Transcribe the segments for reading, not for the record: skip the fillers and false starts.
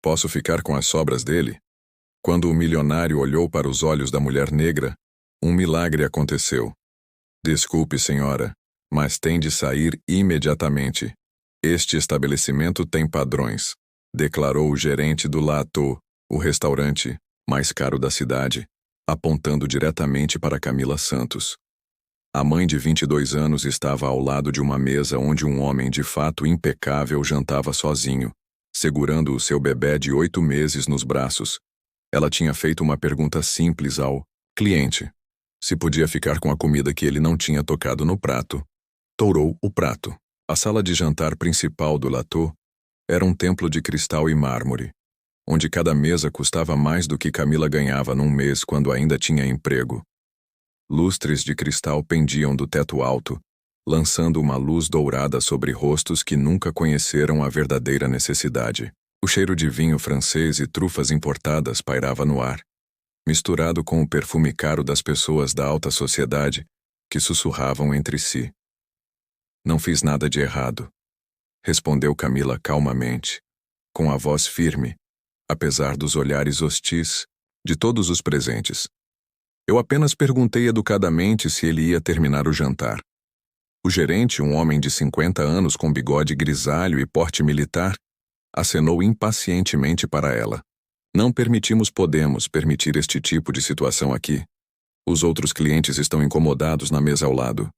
Posso ficar com as sobras dele? Quando o milionário olhou para os olhos da mulher negra, um milagre aconteceu. Desculpe, senhora, mas tem de sair imediatamente. Este estabelecimento tem padrões, declarou o gerente do Lato, o restaurante mais caro da cidade, apontando diretamente para Camila Santos. A mãe de 22 anos estava ao lado de uma mesa onde um homem de fato impecável jantava sozinho, segurando o seu bebê de 8 meses nos braços. Ela tinha feito uma pergunta simples ao cliente: se podia ficar com a comida que ele não tinha tocado no prato. Tourou o prato. A sala de jantar principal do Lato era um templo de cristal e mármore, onde cada mesa custava mais do que Camila ganhava num mês quando ainda tinha emprego. Lustres de cristal pendiam do teto alto, lançando uma luz dourada sobre rostos que nunca conheceram a verdadeira necessidade. O cheiro de vinho francês e trufas importadas pairava no ar, misturado com o perfume caro das pessoas da alta sociedade que sussurravam entre si. Não fiz nada de errado, respondeu Camila calmamente, com a voz firme, apesar dos olhares hostis de todos os presentes. Eu apenas perguntei educadamente se ele ia terminar o jantar. O gerente, um homem de 50 anos com bigode grisalho e porte militar, acenou impacientemente para ela. Não podemos permitir este tipo de situação aqui. Os outros clientes estão incomodados na mesa ao lado.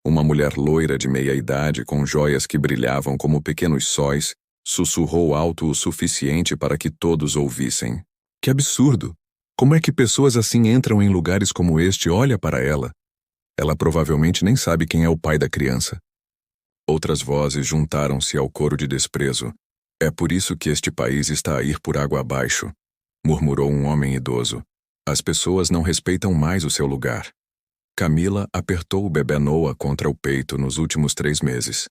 Uma mulher loira de meia-idade com joias que brilhavam como pequenos sóis sussurrou alto o suficiente para que todos ouvissem. Que absurdo! Como é que pessoas assim entram em lugares como este? Olha para ela. Ela provavelmente nem sabe quem é o pai da criança. Outras vozes juntaram-se ao coro de desprezo. É por isso que este país está a ir por água abaixo, murmurou um homem idoso. As pessoas não respeitam mais o seu lugar. Camila apertou o bebê Noah contra o peito nos últimos 3 meses.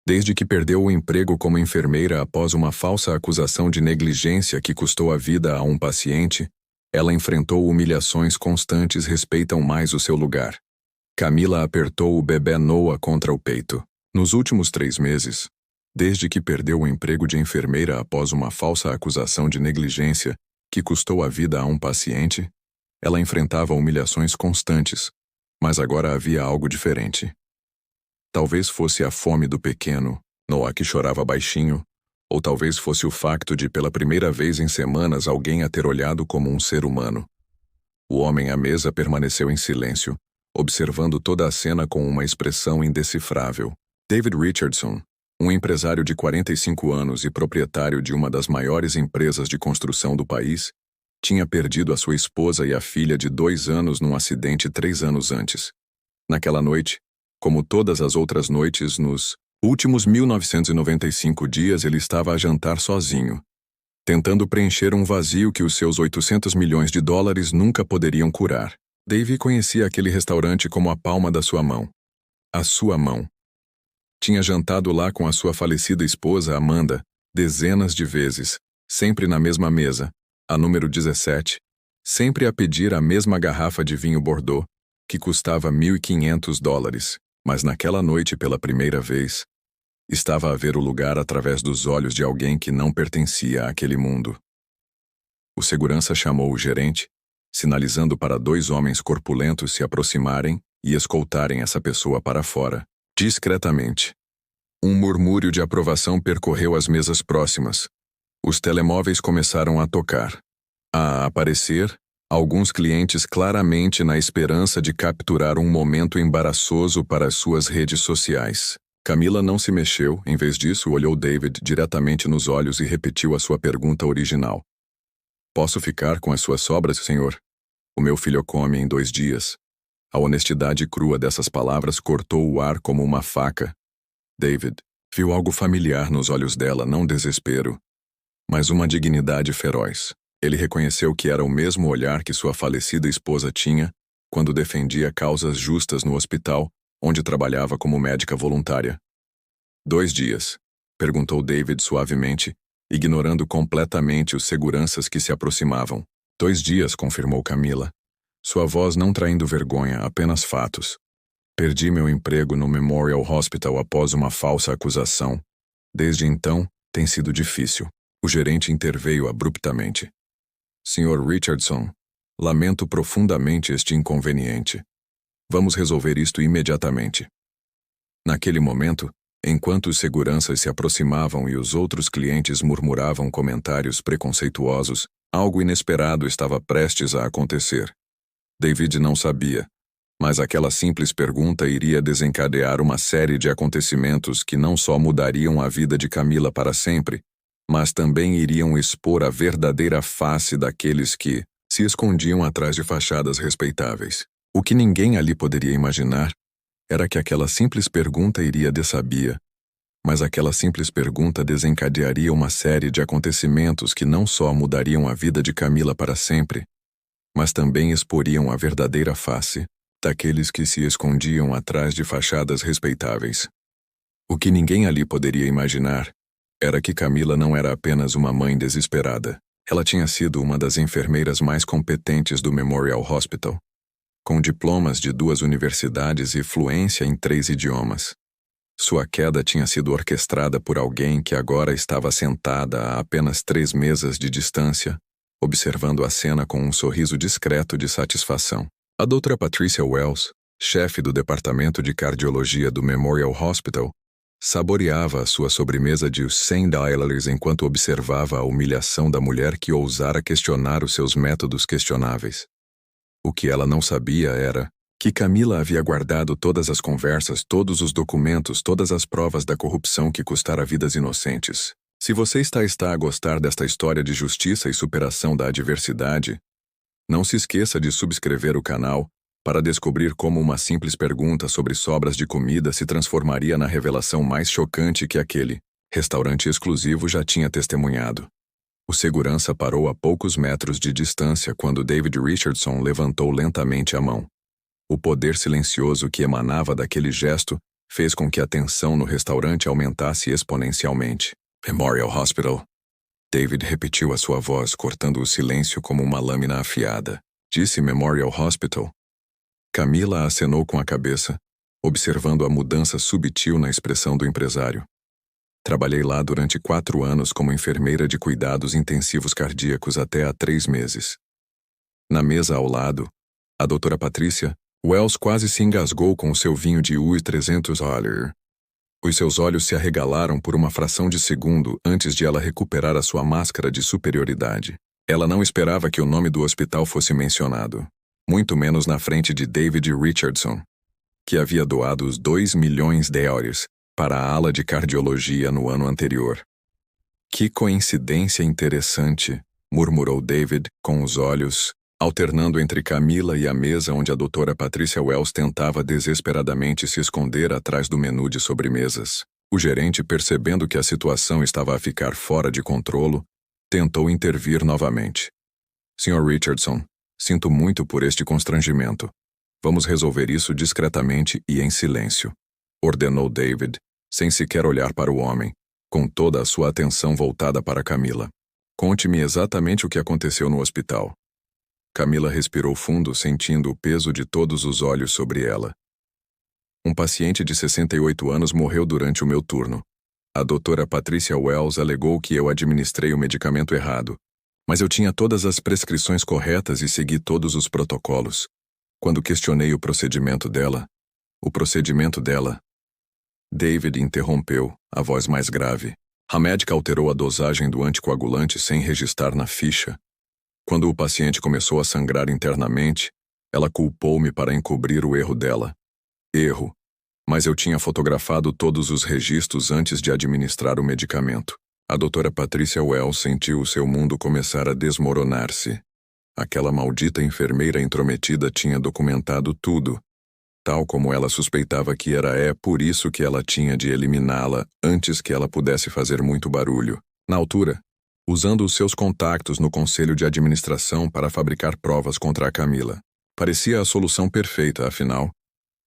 Desde que perdeu o emprego como enfermeira após uma falsa acusação de negligência que custou a vida a um paciente, ela enfrentou humilhações constantes. Respeitam mais o seu lugar. Camila apertou o bebê Noah contra o peito. Nos últimos 3 meses, desde que perdeu o emprego de enfermeira após uma falsa acusação de negligência que custou a vida a um paciente, ela enfrentava humilhações constantes, mas agora havia algo diferente. Talvez fosse a fome do pequeno, Noah que chorava baixinho, ou talvez fosse o facto de pela primeira vez em semanas alguém a ter olhado como um ser humano. O homem à mesa permaneceu em silêncio, observando toda a cena com uma expressão indecifrável. David Richardson, um empresário de 45 anos e proprietário de uma das maiores empresas de construção do país, tinha perdido a sua esposa e a filha de 2 anos num acidente 3 anos antes. Naquela noite, como todas as outras noites nos últimos 1995 dias, ele estava a jantar sozinho, tentando preencher um vazio que os seus 800 milhões de dólares nunca poderiam curar. Dave conhecia aquele restaurante como a palma da sua mão. A sua mão. Tinha jantado lá com a sua falecida esposa, Amanda, dezenas de vezes, sempre na mesma mesa, a número 17, sempre a pedir a mesma garrafa de vinho Bordeaux, que custava $1.500, mas naquela noite, pela primeira vez, estava a ver o lugar através dos olhos de alguém que não pertencia àquele mundo. O segurança chamou o gerente, sinalizando para 2 homens corpulentos se aproximarem e escoltarem essa pessoa para fora, discretamente. Um murmúrio de aprovação percorreu as mesas próximas. Os telemóveis começaram a tocar. A aparecer, alguns clientes claramente na esperança de capturar um momento embaraçoso para as suas redes sociais. Camila não se mexeu, em vez disso olhou David diretamente nos olhos e repetiu a sua pergunta original. Posso ficar com as suas sobras, senhor? O meu filho come em 2 dias. A honestidade crua dessas palavras cortou o ar como uma faca. David viu algo familiar nos olhos dela, não desespero, mas uma dignidade feroz. Ele reconheceu que era o mesmo olhar que sua falecida esposa tinha quando defendia causas justas no hospital, onde trabalhava como médica voluntária. 2 dias? Perguntou David suavemente, ignorando completamente os seguranças que se aproximavam. 2 dias, confirmou Camila. Sua voz não traindo vergonha, apenas fatos. Perdi meu emprego no Memorial Hospital após uma falsa acusação. Desde então, tem sido difícil. O gerente interveio abruptamente. Sr. Richardson, lamento profundamente este inconveniente. Vamos resolver isto imediatamente. Naquele momento, enquanto os seguranças se aproximavam e os outros clientes murmuravam comentários preconceituosos, algo inesperado estava prestes a acontecer. David não sabia, mas aquela simples pergunta iria desencadear uma série de acontecimentos que não só mudariam a vida de Camila para sempre, mas também iriam expor a verdadeira face daqueles que se escondiam atrás de fachadas respeitáveis. O que ninguém ali poderia imaginar era que aquela simples pergunta iria dessabia, mas aquela simples pergunta desencadearia uma série de acontecimentos que não só mudariam a vida de Camila para sempre, mas também exporiam a verdadeira face daqueles que se escondiam atrás de fachadas respeitáveis. O que ninguém ali poderia imaginar era que Camila não era apenas uma mãe desesperada. Ela tinha sido uma das enfermeiras mais competentes do Memorial Hospital, com diplomas de 2 universidades e fluência em 3 idiomas. Sua queda tinha sido orquestrada por alguém que agora estava sentada a apenas 3 mesas de distância, observando a cena com um sorriso discreto de satisfação. A doutora Patricia Wells, chefe do departamento de cardiologia do Memorial Hospital, saboreava a sua sobremesa de $100 enquanto observava a humilhação da mulher que ousara questionar os seus métodos questionáveis. O que ela não sabia era que Camila havia guardado todas as conversas, todos os documentos, todas as provas da corrupção que custara vidas inocentes. Se você está a gostar desta história de justiça e superação da adversidade, não se esqueça de subscrever o canal para descobrir como uma simples pergunta sobre sobras de comida se transformaria na revelação mais chocante que aquele restaurante exclusivo já tinha testemunhado. O segurança parou a poucos metros de distância quando David Richardson levantou lentamente a mão. O poder silencioso que emanava daquele gesto fez com que a tensão no restaurante aumentasse exponencialmente. Memorial Hospital. David repetiu a sua voz, cortando o silêncio como uma lâmina afiada. Disse Memorial Hospital. Camila acenou com a cabeça, observando a mudança subtil na expressão do empresário. Trabalhei lá durante 4 anos como enfermeira de cuidados intensivos cardíacos até há 3 meses. Na mesa ao lado, a doutora Patricia Wells quase se engasgou com o seu vinho de $300. Os seus olhos se arregalaram por uma fração de segundo antes de ela recuperar a sua máscara de superioridade. Ela não esperava que o nome do hospital fosse mencionado, muito menos na frente de David Richardson, que havia doado os $2 milhões para a ala de cardiologia no ano anterior. Que coincidência interessante, murmurou David, com os olhos alternando entre Camila e a mesa onde a doutora Patricia Wells tentava desesperadamente se esconder atrás do menu de sobremesas. O gerente, percebendo que a situação estava a ficar fora de controlo, tentou intervir novamente. Sr. Richardson, sinto muito por este constrangimento. Vamos resolver isso discretamente e em silêncio, ordenou David, sem sequer olhar para o homem, com toda a sua atenção voltada para Camila. Conte-me exatamente o que aconteceu no hospital. Camila respirou fundo, sentindo o peso de todos os olhos sobre ela. Um paciente de 68 anos morreu durante o meu turno. A doutora Patricia Wells alegou que eu administrei o medicamento errado, mas eu tinha todas as prescrições corretas e segui todos os protocolos. Quando questionei o procedimento dela... David interrompeu, a voz mais grave. A médica alterou a dosagem do anticoagulante sem registrar na ficha. Quando o paciente começou a sangrar internamente, ela culpou-me para encobrir o erro dela. Erro. Mas eu tinha fotografado todos os registros antes de administrar o medicamento. A doutora Patricia Wells sentiu o seu mundo começar a desmoronar-se. Aquela maldita enfermeira intrometida tinha documentado tudo, tal como ela suspeitava que era. Por isso que ela tinha de eliminá-la antes que ela pudesse fazer muito barulho. Na altura, usando os seus contactos no conselho de administração para fabricar provas contra a Camila. Parecia a solução perfeita, afinal.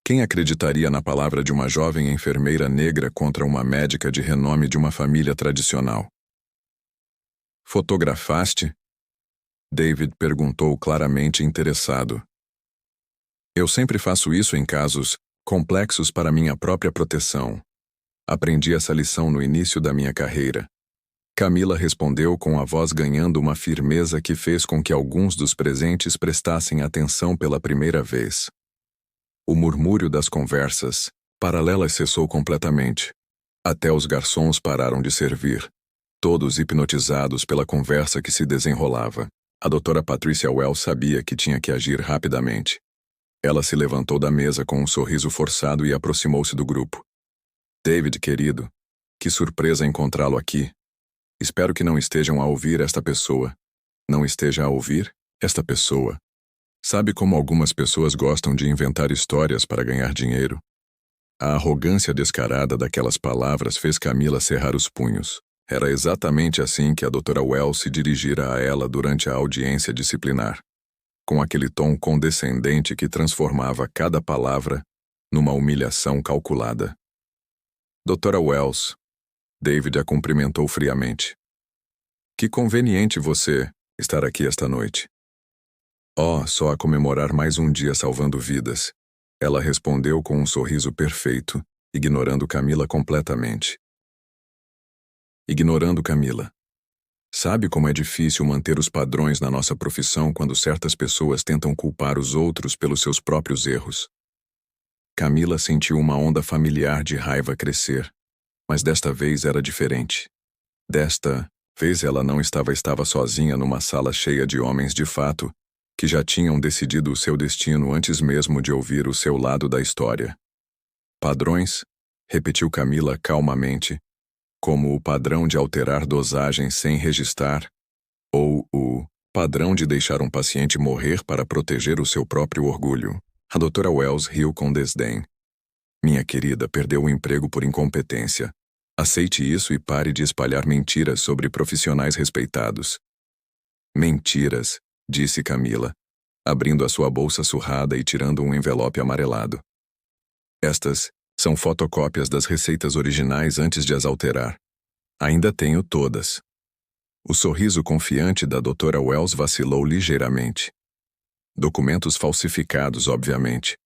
Quem acreditaria na palavra de uma jovem enfermeira negra contra uma médica de renome de uma família tradicional? Fotografaste? David perguntou claramente interessado. Eu sempre faço isso em casos complexos para minha própria proteção. Aprendi essa lição no início da minha carreira. Camila respondeu com a voz ganhando uma firmeza que fez com que alguns dos presentes prestassem atenção pela primeira vez. O murmúrio das conversas paralelas cessou completamente. Até os garçons pararam de servir, todos hipnotizados pela conversa que se desenrolava. A doutora Patricia Wells sabia que tinha que agir rapidamente. Ela se levantou da mesa com um sorriso forçado e aproximou-se do grupo. David, querido, que surpresa encontrá-lo aqui. Espero que não estejam a ouvir esta pessoa. Não esteja a ouvir esta pessoa. Sabe como algumas pessoas gostam de inventar histórias para ganhar dinheiro? A arrogância descarada daquelas palavras fez Camila cerrar os punhos. Era exatamente assim que a doutora Wells se dirigira a ela durante a audiência disciplinar, com aquele tom condescendente que transformava cada palavra numa humilhação calculada. Doutora Wells, David a cumprimentou friamente. Que conveniente você estar aqui esta noite. Oh, só a comemorar mais um dia salvando vidas. Ela respondeu com um sorriso perfeito, ignorando Camila completamente. Ignorando Camila. Sabe como é difícil manter os padrões na nossa profissão quando certas pessoas tentam culpar os outros pelos seus próprios erros? Camila sentiu uma onda familiar de raiva crescer, mas desta vez era diferente. Desta vez ela não estava sozinha numa sala cheia de homens de fato, que já tinham decidido o seu destino antes mesmo de ouvir o seu lado da história. Padrões? Repetiu Camila calmamente, como o padrão de alterar dosagens sem registrar, ou o padrão de deixar um paciente morrer para proteger o seu próprio orgulho. A doutora Wells riu com desdém. Minha querida, perdeu o emprego por incompetência. Aceite isso e pare de espalhar mentiras sobre profissionais respeitados. Mentiras, disse Camila, abrindo a sua bolsa surrada e tirando um envelope amarelado. Estas são fotocópias das receitas originais antes de as alterar. Ainda tenho todas. O sorriso confiante da doutora Wells vacilou ligeiramente. Documentos falsificados, obviamente.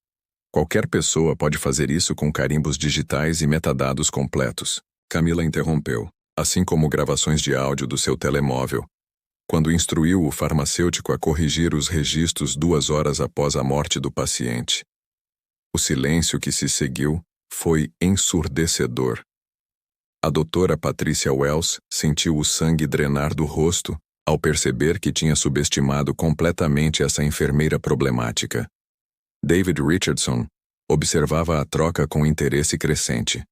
Qualquer pessoa pode fazer isso com carimbos digitais e metadados completos. Camila interrompeu, assim como gravações de áudio do seu telemóvel, quando instruiu o farmacêutico a corrigir os registros 2 horas após a morte do paciente. O silêncio que se seguiu foi ensurdecedor. A doutora Patricia Wells sentiu o sangue drenar do rosto ao perceber que tinha subestimado completamente essa enfermeira problemática. David Richardson observava a troca com interesse crescente.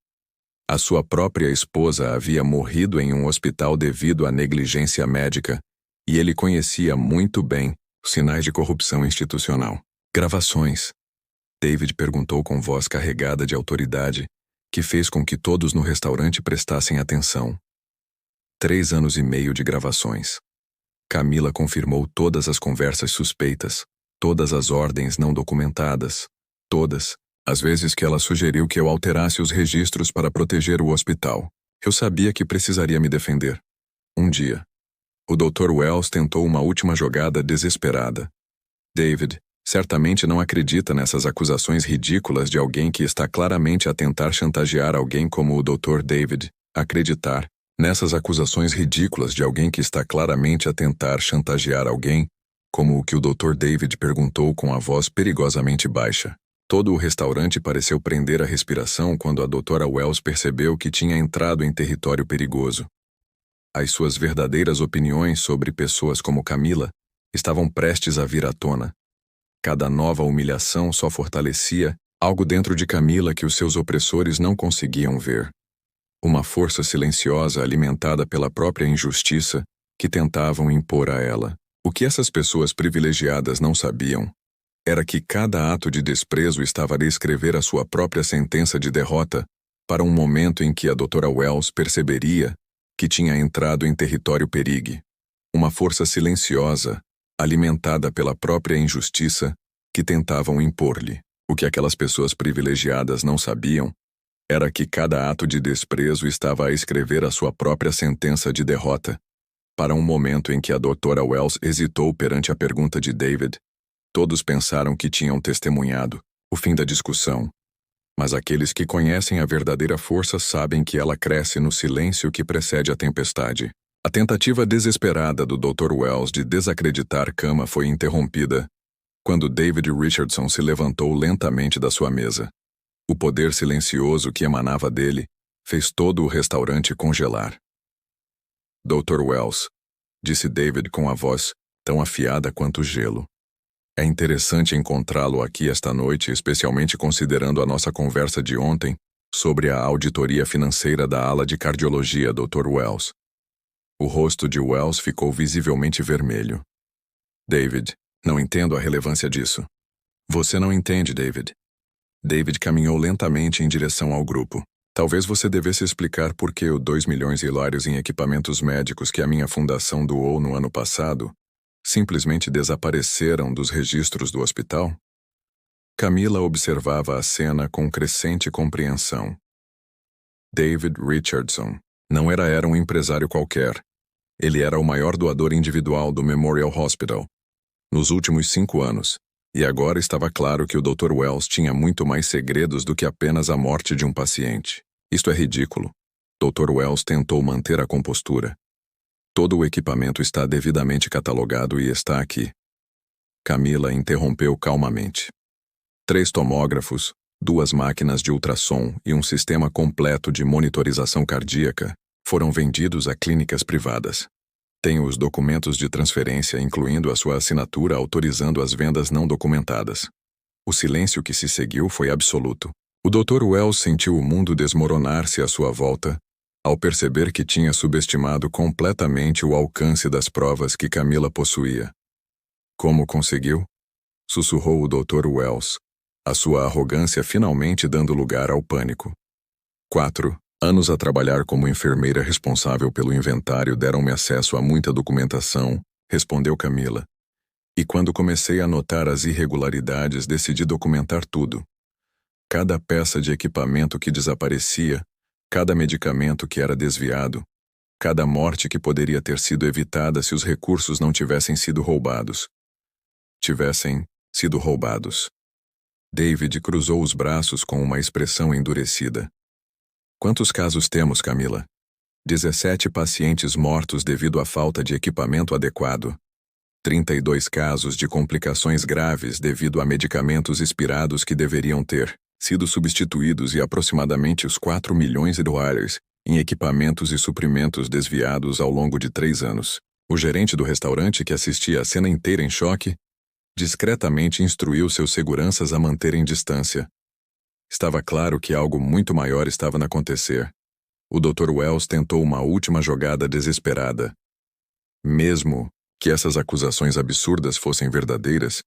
A sua própria esposa havia morrido em um hospital devido à negligência médica, e ele conhecia muito bem os sinais de corrupção institucional. Gravações. David perguntou com voz carregada de autoridade, que fez com que todos no restaurante prestassem atenção. 3 anos e meio de gravações. Camila confirmou todas as conversas suspeitas, todas as ordens não documentadas, todas as vezes que ela sugeriu que eu alterasse os registros para proteger o hospital. Eu sabia que precisaria me defender. Um dia, o Dr. Wells tentou uma última jogada desesperada. David certamente não acredita nessas acusações ridículas de alguém que está claramente a tentar chantagear alguém como o Dr. David. Acreditar nessas acusações ridículas de alguém que está claramente a tentar chantagear alguém, como o que o Dr. David perguntou com a voz perigosamente baixa. Todo o restaurante pareceu prender a respiração quando a doutora Wells percebeu que tinha entrado em território perigoso. As suas verdadeiras opiniões sobre pessoas como Camila estavam prestes a vir à tona. Cada nova humilhação só fortalecia algo dentro de Camila que os seus opressores não conseguiam ver. Uma força silenciosa alimentada pela própria injustiça que tentavam impor a ela. O que essas pessoas privilegiadas não sabiam era que cada ato de desprezo estava a descrever a sua própria sentença de derrota para um momento em que a doutora Wells perceberia que tinha entrado em território perigo. Uma força silenciosa, alimentada pela própria injustiça que tentavam impor-lhe. O que aquelas pessoas privilegiadas não sabiam era que cada ato de desprezo estava a escrever a sua própria sentença de derrota. Para um momento em que a doutora Wells hesitou perante a pergunta de David, todos pensaram que tinham testemunhado o fim da discussão. Mas aqueles que conhecem a verdadeira força sabem que ela cresce no silêncio que precede a tempestade. A tentativa desesperada do Dr. Wells de desacreditar Cama foi interrompida quando David Richardson se levantou lentamente da sua mesa. O poder silencioso que emanava dele fez todo o restaurante congelar. Dr. Wells, disse David com a voz tão afiada quanto o gelo. É interessante encontrá-lo aqui esta noite, especialmente considerando a nossa conversa de ontem sobre a auditoria financeira da ala de cardiologia, Dr. Wells. O rosto de Wells ficou visivelmente vermelho. David, não entendo a relevância disso. Você não entende, David. David caminhou lentamente em direção ao grupo. Talvez você devesse explicar por que os 2 milhões hilários em equipamentos médicos que a minha fundação doou no ano passado simplesmente desapareceram dos registros do hospital? Camila observava a cena com crescente compreensão. David Richardson não era um empresário qualquer. Ele era o maior doador individual do Memorial Hospital nos últimos 5 anos, e agora estava claro que o Dr. Wells tinha muito mais segredos do que apenas a morte de um paciente. Isto é ridículo. Dr. Wells tentou manter a compostura. Todo o equipamento está devidamente catalogado e está aqui. Camila interrompeu calmamente. 3 tomógrafos, 2 máquinas de ultrassom e um sistema completo de monitorização cardíaca foram vendidos a clínicas privadas. Tenho os documentos de transferência, incluindo a sua assinatura autorizando as vendas não documentadas. O silêncio que se seguiu foi absoluto. O Dr. Wells sentiu o mundo desmoronar-se à sua volta, ao perceber que tinha subestimado completamente o alcance das provas que Camila possuía. Como conseguiu? Sussurrou o Dr. Wells, a sua arrogância finalmente dando lugar ao pânico. 4 anos a trabalhar como enfermeira responsável pelo inventário deram-me acesso a muita documentação, respondeu Camila. E quando comecei a notar as irregularidades, decidi documentar tudo. Cada peça de equipamento que desaparecia, cada medicamento que era desviado, cada morte que poderia ter sido evitada se os recursos não tivessem sido roubados. David cruzou os braços com uma expressão endurecida. Quantos casos temos, Camila? 17 pacientes mortos devido à falta de equipamento adequado. 32 casos de complicações graves devido a medicamentos expirados que deveriam ter sido substituídos e aproximadamente os 4 milhões de dólares em equipamentos e suprimentos desviados ao longo de 3 anos. O gerente do restaurante, que assistia a cena inteira em choque, discretamente instruiu seus seguranças a manterem distância. Estava claro que algo muito maior estava a acontecer. O Dr. Wells tentou uma última jogada desesperada. Mesmo que essas acusações absurdas fossem verdadeiras,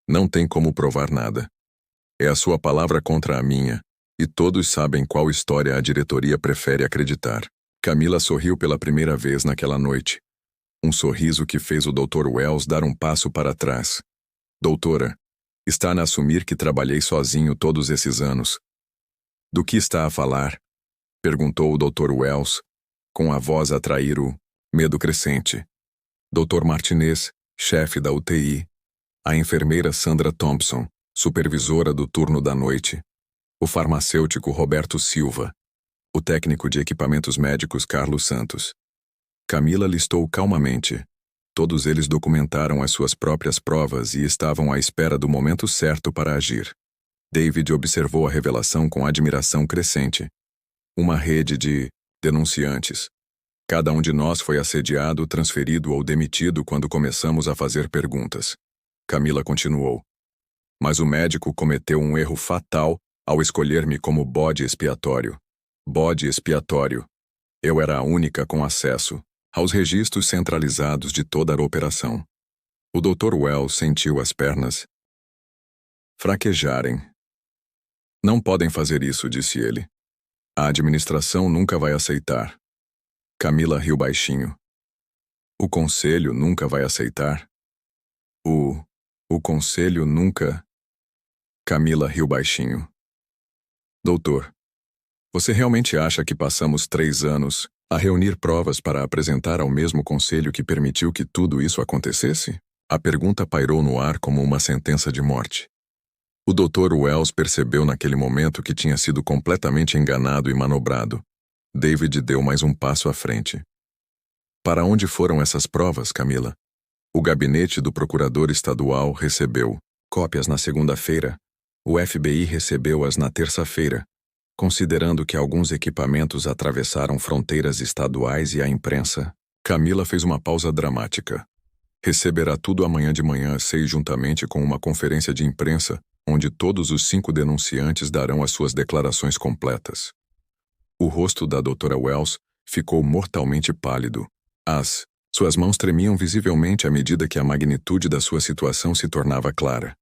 não tem como provar nada. É a sua palavra contra a minha, e todos sabem qual história a diretoria prefere acreditar. Camila sorriu pela primeira vez naquela noite. Um sorriso que fez o Dr. Wells dar um passo para trás. Doutora, está a assumir que trabalhei sozinho todos esses anos. Do que está a falar? Perguntou o Dr. Wells, com a voz a trair o medo crescente. Dr. Martinez, chefe da UTI. A enfermeira Sandra Thompson, supervisora do turno da noite. O farmacêutico Roberto Silva. O técnico de equipamentos médicos Carlos Santos. Camila listou calmamente. Todos eles documentaram as suas próprias provas e estavam à espera do momento certo para agir. David observou a revelação com admiração crescente. Uma rede de denunciantes. Cada um de nós foi assediado, transferido ou demitido quando começamos a fazer perguntas. Camila continuou. Mas o médico cometeu um erro fatal ao escolher-me como bode expiatório. Bode expiatório. Eu era a única com acesso aos registros centralizados de toda a operação. O Dr. Wells sentiu as pernas fraquejarem. Não podem fazer isso, disse ele. A administração nunca vai aceitar. Camila riu baixinho. O conselho nunca vai aceitar? O conselho nunca... Camila riu baixinho. Doutor, você realmente acha que passamos 3 anos a reunir provas para apresentar ao mesmo conselho que permitiu que tudo isso acontecesse? A pergunta pairou no ar como uma sentença de morte. O Dr. Wells percebeu naquele momento que tinha sido completamente enganado e manobrado. David deu mais um passo à frente. Para onde foram essas provas, Camila? O gabinete do procurador estadual recebeu cópias na segunda-feira. O FBI recebeu-as na terça-feira, considerando que alguns equipamentos atravessaram fronteiras estaduais e a imprensa. Camila fez uma pausa dramática. Receberá tudo amanhã de manhã às 6, juntamente com uma conferência de imprensa, onde todos os 5 denunciantes darão as suas declarações completas. O rosto da Dra. Wells ficou mortalmente pálido. Suas mãos tremiam visivelmente à medida que a magnitude da sua situação se tornava clara.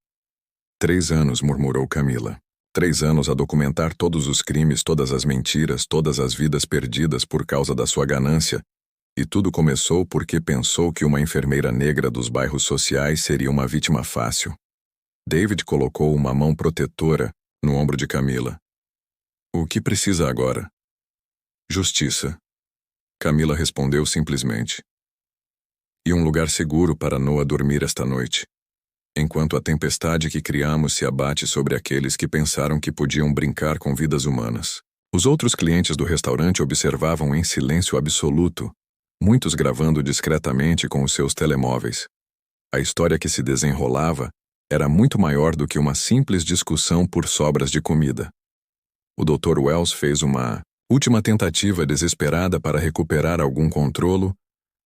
3 anos, murmurou Camila. 3 anos a documentar todos os crimes, todas as mentiras, todas as vidas perdidas por causa da sua ganância. E tudo começou porque pensou que uma enfermeira negra dos bairros sociais seria uma vítima fácil. David colocou uma mão protetora no ombro de Camila. O que precisa agora? Justiça. Camila respondeu simplesmente. E um lugar seguro para Noah dormir esta noite, enquanto a tempestade que criamos se abate sobre aqueles que pensaram que podiam brincar com vidas humanas. Os outros clientes do restaurante observavam em silêncio absoluto, muitos gravando discretamente com os seus telemóveis. A história que se desenrolava era muito maior do que uma simples discussão por sobras de comida. O Dr. Wells fez uma última tentativa desesperada para recuperar algum controlo,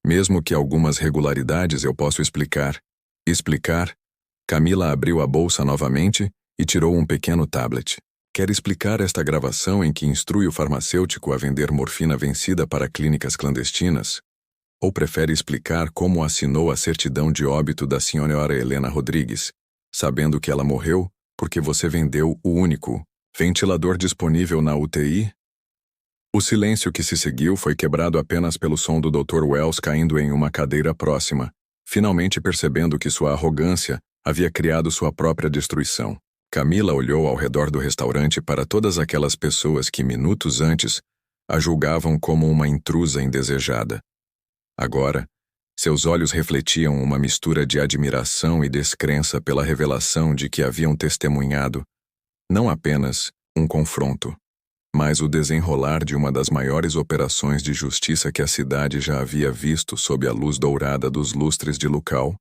mesmo que algumas regularidades eu posso explicar. Camila abriu a bolsa novamente e tirou um pequeno tablet. Quer explicar esta gravação em que instrui o farmacêutico a vender morfina vencida para clínicas clandestinas? Ou prefere explicar como assinou a certidão de óbito da senhora Helena Rodrigues, sabendo que ela morreu porque você vendeu o único ventilador disponível na UTI? O silêncio que se seguiu foi quebrado apenas pelo som do Dr. Wells caindo em uma cadeira próxima, finalmente percebendo que sua arrogância havia criado sua própria destruição. Camila olhou ao redor do restaurante para todas aquelas pessoas que minutos antes a julgavam como uma intrusa indesejada. Agora, seus olhos refletiam uma mistura de admiração e descrença pela revelação de que haviam testemunhado não apenas um confronto, mas o desenrolar de uma das maiores operações de justiça que a cidade já havia visto sob a luz dourada dos lustres de Lucal,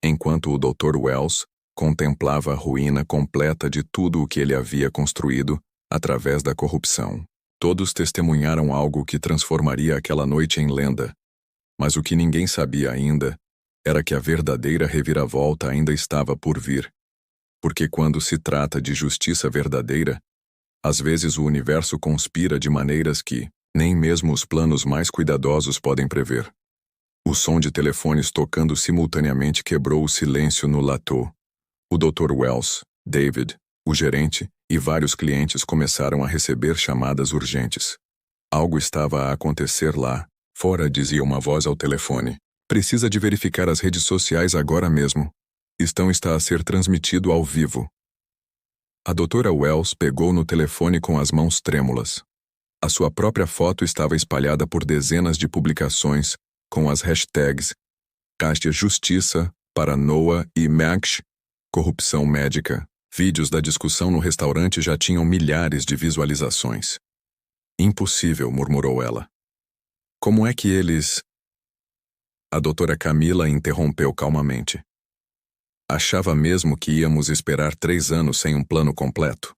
enquanto o Dr. Wells contemplava a ruína completa de tudo o que ele havia construído através da corrupção. Todos testemunharam algo que transformaria aquela noite em lenda, mas o que ninguém sabia ainda era que a verdadeira reviravolta ainda estava por vir. Porque quando se trata de justiça verdadeira, às vezes o universo conspira de maneiras que nem mesmo os planos mais cuidadosos podem prever. O som de telefones tocando simultaneamente quebrou o silêncio no latô. O Dr. Wells, David, o gerente e vários clientes começaram a receber chamadas urgentes. Algo estava a acontecer lá, fora, dizia uma voz ao telefone. Precisa de verificar as redes sociais agora mesmo. Está a ser transmitido ao vivo. A Dra. Wells pegou no telefone com as mãos trêmulas. A sua própria foto estava espalhada por dezenas de publicações, com as hashtags Justiça para Noah e Max, corrupção médica. Vídeos da discussão no restaurante já tinham milhares de visualizações. Impossível, murmurou ela. Como é que eles... A doutora Camila interrompeu calmamente. Achava mesmo que íamos esperar 3 anos sem um plano completo?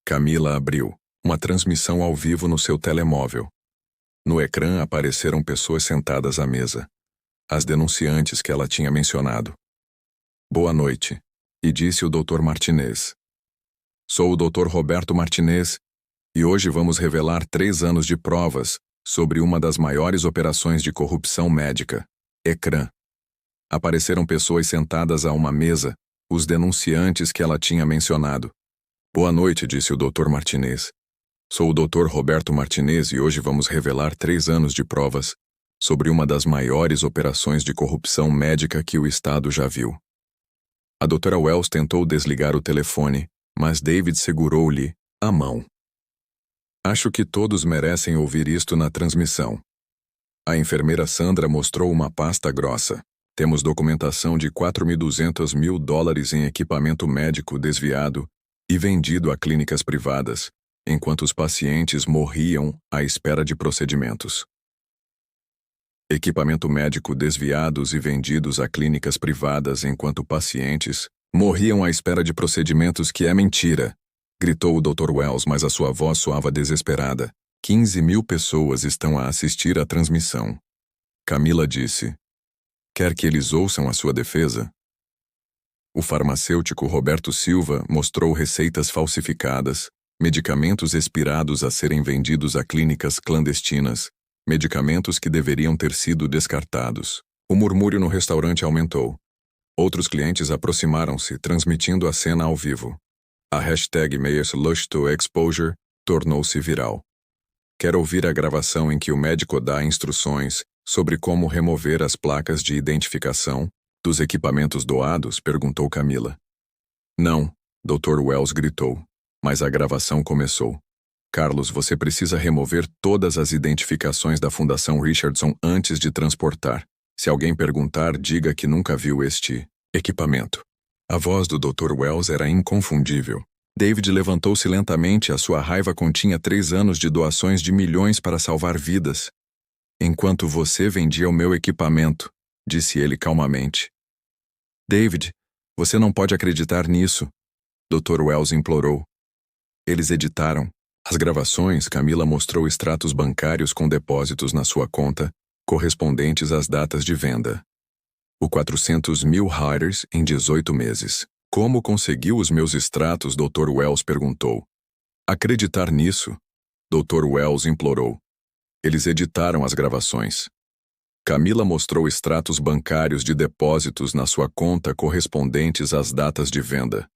Camila abriu uma transmissão ao vivo no seu telemóvel. No ecrã apareceram pessoas sentadas à mesa. As denunciantes que ela tinha mencionado. Boa noite, e disse o Dr. Martinez. Sou o Dr. Roberto Martinez, e hoje vamos revelar 3 anos de provas sobre uma das maiores operações de corrupção médica. Ecrã. Apareceram pessoas sentadas a uma mesa, os denunciantes que ela tinha mencionado. Boa noite, disse o Dr. Martinez. Sou o Dr. Roberto Martinez e hoje vamos revelar 3 anos de provas sobre uma das maiores operações de corrupção médica que o Estado já viu. A Dra. Wells tentou desligar o telefone, mas David segurou-lhe a mão. Acho que todos merecem ouvir isto na transmissão. A enfermeira Sandra mostrou uma pasta grossa. Temos documentação de $4.200 mil em equipamento médico desviado e vendido a clínicas privadas, enquanto os pacientes morriam à espera de procedimentos. equipamento médico desviados e vendidos a clínicas privadas enquanto pacientes morriam à espera de procedimentos que é mentira, gritou o Dr. Wells, mas a sua voz soava desesperada. 15.000 pessoas estão a assistir à transmissão. Camila disse. Quer que eles ouçam a sua defesa? O farmacêutico Roberto Silva mostrou receitas falsificadas, medicamentos expirados a serem vendidos a clínicas clandestinas, medicamentos que deveriam ter sido descartados. O murmúrio no restaurante aumentou. Outros clientes aproximaram-se, transmitindo a cena ao vivo. A hashtag #MayesLustToExposure tornou-se viral. Quer ouvir a gravação em que o médico dá instruções sobre como remover as placas de identificação dos equipamentos doados? Perguntou Camila. Não, Dr. Wells gritou, mas a gravação começou. Carlos, você precisa remover todas as identificações da Fundação Richardson antes de transportar. Se alguém perguntar, diga que nunca viu este equipamento. A voz do Dr. Wells era inconfundível. David levantou-se lentamente, a sua raiva continha 3 anos de doações de milhões para salvar vidas. Enquanto você vendia o meu equipamento, disse ele calmamente. David, você não pode acreditar nisso, Dr. Wells implorou. Eles editaram as gravações. Camila mostrou extratos bancários com depósitos na sua conta, correspondentes às datas de venda. O 400.000 Riders em 18 meses. Como conseguiu os meus extratos? Dr. Wells perguntou. Acreditar nisso? Dr. Wells implorou. Eles editaram as gravações. Camila mostrou extratos bancários de depósitos na sua conta correspondentes às datas de venda.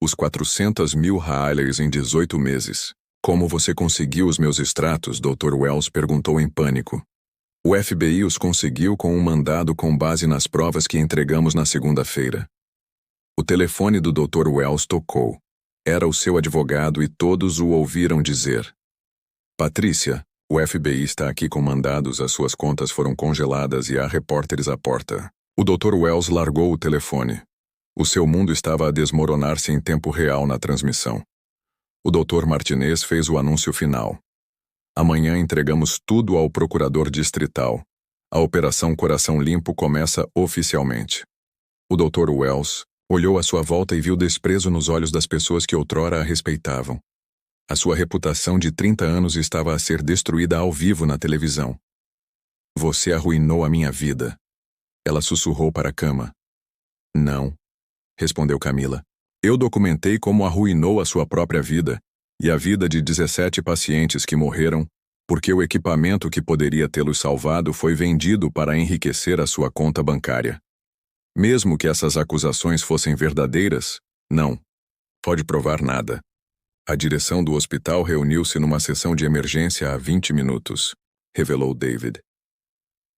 Os 400.000 Riders em 18 meses. Como você conseguiu os meus extratos? Dr. Wells perguntou em pânico. O FBI os conseguiu com um mandado com base nas provas que entregamos na segunda-feira. O telefone do Dr. Wells tocou. Era o seu advogado e todos o ouviram dizer. Patrícia, o FBI está aqui com mandados, as suas contas foram congeladas e há repórteres à porta. O Dr. Wells largou o telefone. O seu mundo estava a desmoronar-se em tempo real na transmissão. O Dr. Martinez fez o anúncio final. Amanhã entregamos tudo ao procurador distrital. A Operação Coração Limpo começa oficialmente. O Dr. Wells olhou à sua volta e viu desprezo nos olhos das pessoas que outrora a respeitavam. A sua reputação de 30 anos estava a ser destruída ao vivo na televisão. Você arruinou a minha vida. Ela sussurrou para a cama. Não, respondeu Camila. Eu documentei como arruinou a sua própria vida e a vida de 17 pacientes que morreram porque o equipamento que poderia tê-los salvado foi vendido para enriquecer a sua conta bancária. Mesmo que essas acusações fossem verdadeiras, não. Pode provar nada. A direção do hospital reuniu-se numa sessão de emergência há 20 minutos, revelou David.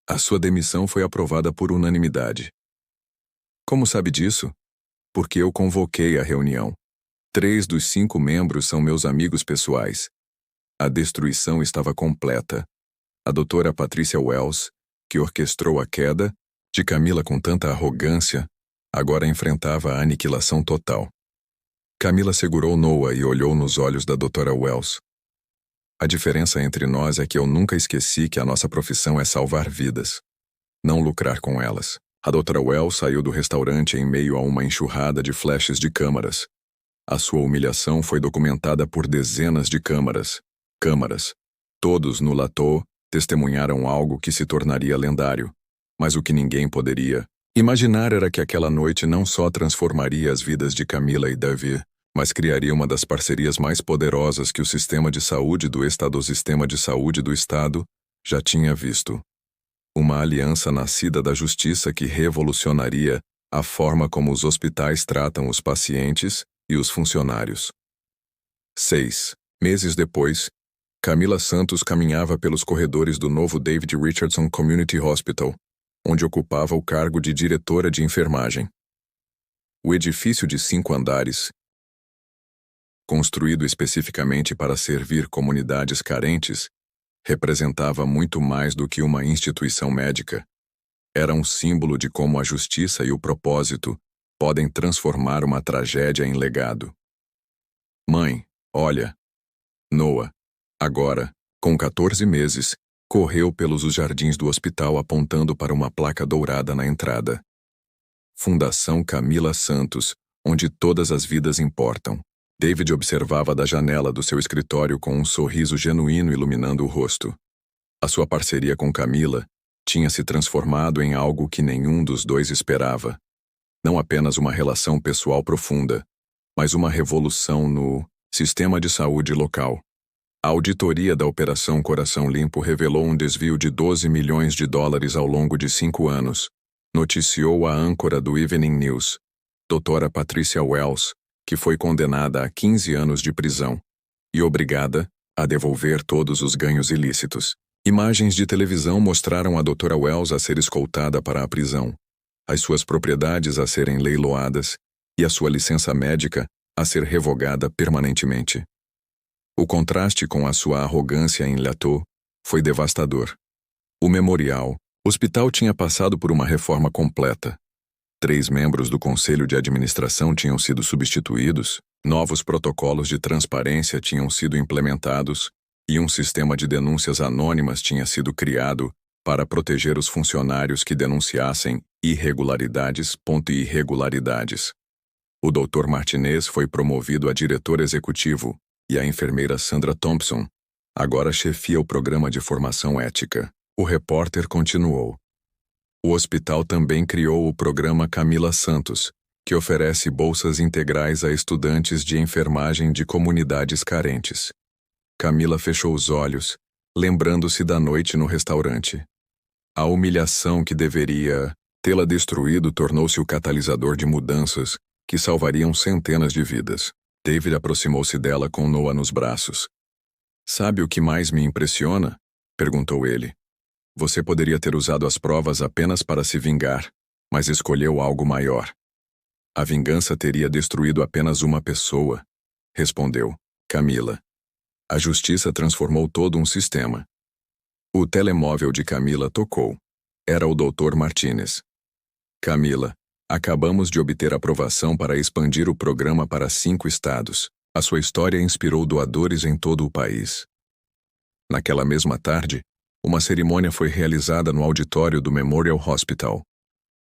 A sua demissão foi aprovada por unanimidade. Como sabe disso? Porque eu convoquei a reunião. 3 dos 5 membros são meus amigos pessoais. A destruição estava completa. A doutora Patricia Wells, que orquestrou a queda de Camila com tanta arrogância, agora enfrentava a aniquilação total. Camila segurou Noah e olhou nos olhos da doutora Wells. A diferença entre nós é que eu nunca esqueci que a nossa profissão é salvar vidas, não lucrar com elas. A doutora Wells saiu do restaurante em meio a uma enxurrada de flashes de câmaras. A sua humilhação foi documentada por dezenas de câmaras. Todos no Latou testemunharam algo que se tornaria lendário. Mas o que ninguém poderia imaginar era que aquela noite não só transformaria as vidas de Camila e Davi, mas criaria uma das parcerias mais poderosas que o sistema de saúde do Estado, já tinha visto. Uma aliança nascida da justiça que revolucionaria a forma como os hospitais tratam os pacientes e os funcionários. 6 meses depois, Camila Santos caminhava pelos corredores do novo David Richardson Community Hospital, onde ocupava o cargo de diretora de enfermagem. O edifício de 5 andares, construído especificamente para servir comunidades carentes, representava muito mais do que uma instituição médica. Era um símbolo de como a justiça e o propósito podem transformar uma tragédia em legado. Mãe, olha. Noah, agora, com 14 meses, correu pelos os jardins do hospital apontando para uma placa dourada na entrada. Fundação Camila Santos, onde todas as vidas importam. David observava da janela do seu escritório com um sorriso genuíno iluminando o rosto. A sua parceria com Camila tinha se transformado em algo que nenhum dos dois esperava. Não apenas uma relação pessoal profunda, mas uma revolução no sistema de saúde local. A auditoria da Operação Coração Limpo revelou um desvio de 12 milhões de dólares ao longo de 5 anos, noticiou a âncora do Evening News, doutora Patricia Wells, que foi condenada a 15 anos de prisão e obrigada a devolver todos os ganhos ilícitos. Imagens de televisão mostraram a doutora Wells a ser escoltada para a prisão, as suas propriedades a serem leiloadas e a sua licença médica a ser revogada permanentemente. O contraste com a sua arrogância em Latou foi devastador. O memorial, hospital tinha passado por uma reforma completa. 3 membros do conselho de administração tinham sido substituídos, novos protocolos de transparência tinham sido implementados e um sistema de denúncias anônimas tinha sido criado para proteger os funcionários que denunciassem irregularidades. O Dr. Martinez foi promovido a diretor executivo e a enfermeira Sandra Thompson agora chefia o programa de formação ética. O repórter continuou. O hospital também criou o programa Camila Santos, que oferece bolsas integrais a estudantes de enfermagem de comunidades carentes. Camila fechou os olhos, lembrando-se da noite no restaurante. A humilhação que deveria tê-la destruído tornou-se o catalisador de mudanças que salvariam centenas de vidas. David aproximou-se dela com Noah nos braços. "Sabe o que mais me impressiona?" perguntou ele. "Você poderia ter usado as provas apenas para se vingar, mas escolheu algo maior." "A vingança teria destruído apenas uma pessoa", respondeu Camila. "A justiça transformou todo um sistema." O telemóvel de Camila tocou. Era o Dr. Martinez. "Camila, acabamos de obter aprovação para expandir o programa para 5 estados. A sua história inspirou doadores em todo o país." Naquela mesma tarde, uma cerimônia foi realizada no auditório do Memorial Hospital.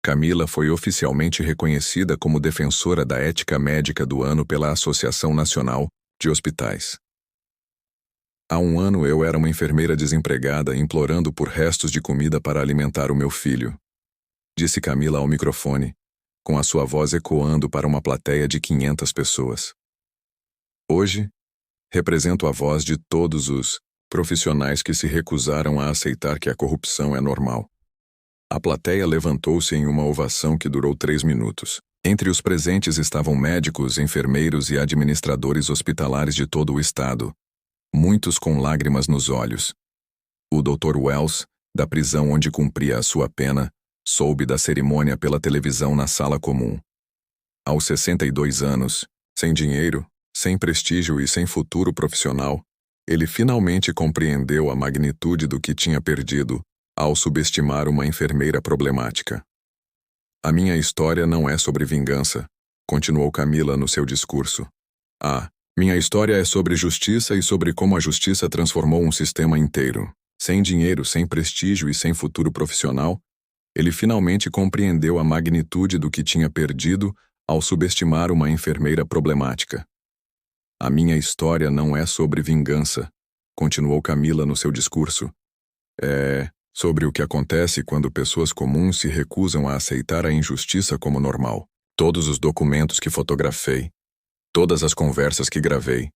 Camila foi oficialmente reconhecida como defensora da ética médica do ano pela Associação Nacional de Hospitais. "Há 1 ano eu era uma enfermeira desempregada implorando por restos de comida para alimentar o meu filho", disse Camila ao microfone, com a sua voz ecoando para uma plateia de 500 pessoas. "Hoje, represento a voz de todos os profissionais que se recusaram a aceitar que a corrupção é normal." A plateia levantou-se em uma ovação que durou 3 minutos. Entre os presentes estavam médicos, enfermeiros e administradores hospitalares de todo o estado, muitos com lágrimas nos olhos. O Dr. Wells, da prisão onde cumpria a sua pena, soube da cerimônia pela televisão na sala comum. Aos 62 anos, sem dinheiro, sem prestígio e sem futuro profissional, ele finalmente compreendeu a magnitude do que tinha perdido ao subestimar uma enfermeira problemática. "A minha história não é sobre vingança", continuou Camila no seu discurso. Minha história é sobre justiça e sobre como a justiça transformou um sistema inteiro. Sem dinheiro, sem prestígio e sem futuro profissional, ele finalmente compreendeu a magnitude do que tinha perdido ao subestimar uma enfermeira problemática. "A minha história não é sobre vingança", continuou Camila no seu discurso. "É sobre o que acontece quando pessoas comuns se recusam a aceitar a injustiça como normal. Todos os documentos que fotografei, todas as conversas que gravei,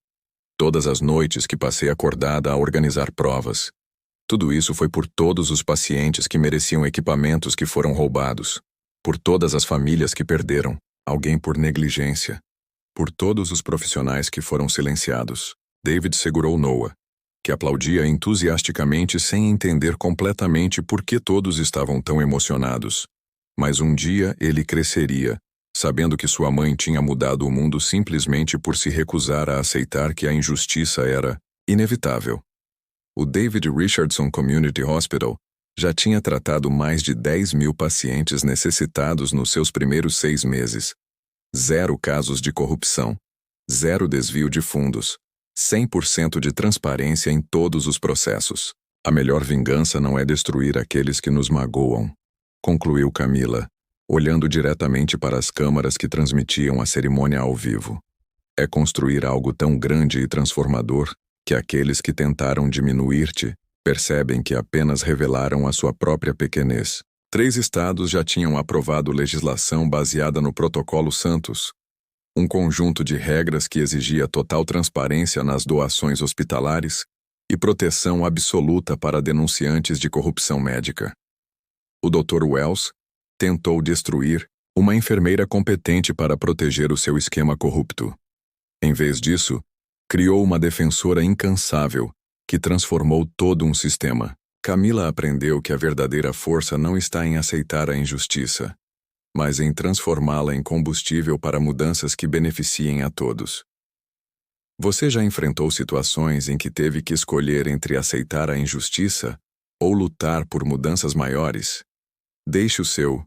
todas as noites que passei acordada a organizar provas, tudo isso foi por todos os pacientes que mereciam equipamentos que foram roubados, por todas as famílias que perderam alguém por negligência, por todos os profissionais que foram silenciados." David segurou Noah, que aplaudia entusiasticamente sem entender completamente por que todos estavam tão emocionados. Mas um dia ele cresceria, sabendo que sua mãe tinha mudado o mundo simplesmente por se recusar a aceitar que a injustiça era inevitável. O David Richardson Community Hospital já tinha tratado mais de 10.000 pacientes necessitados nos seus primeiros 6 meses. 0 casos de corrupção, 0 desvio de fundos, 100% de transparência em todos os processos. A melhor vingança não é destruir aqueles que nos magoam, concluiu Camila, olhando diretamente para as câmaras que transmitiam a cerimônia ao vivo. É construir algo tão grande e transformador que aqueles que tentaram diminuir-te percebem que apenas revelaram a sua própria pequenez. 3 estados já tinham aprovado legislação baseada no Protocolo Santos, um conjunto de regras que exigia total transparência nas doações hospitalares e proteção absoluta para denunciantes de corrupção médica. O Dr. Wells tentou destruir uma enfermeira competente para proteger o seu esquema corrupto. Em vez disso, criou uma defensora incansável que transformou todo um sistema. Camila aprendeu que a verdadeira força não está em aceitar a injustiça, mas em transformá-la em combustível para mudanças que beneficiem a todos. Você já enfrentou situações em que teve que escolher entre aceitar a injustiça ou lutar por mudanças maiores? Deixe o seu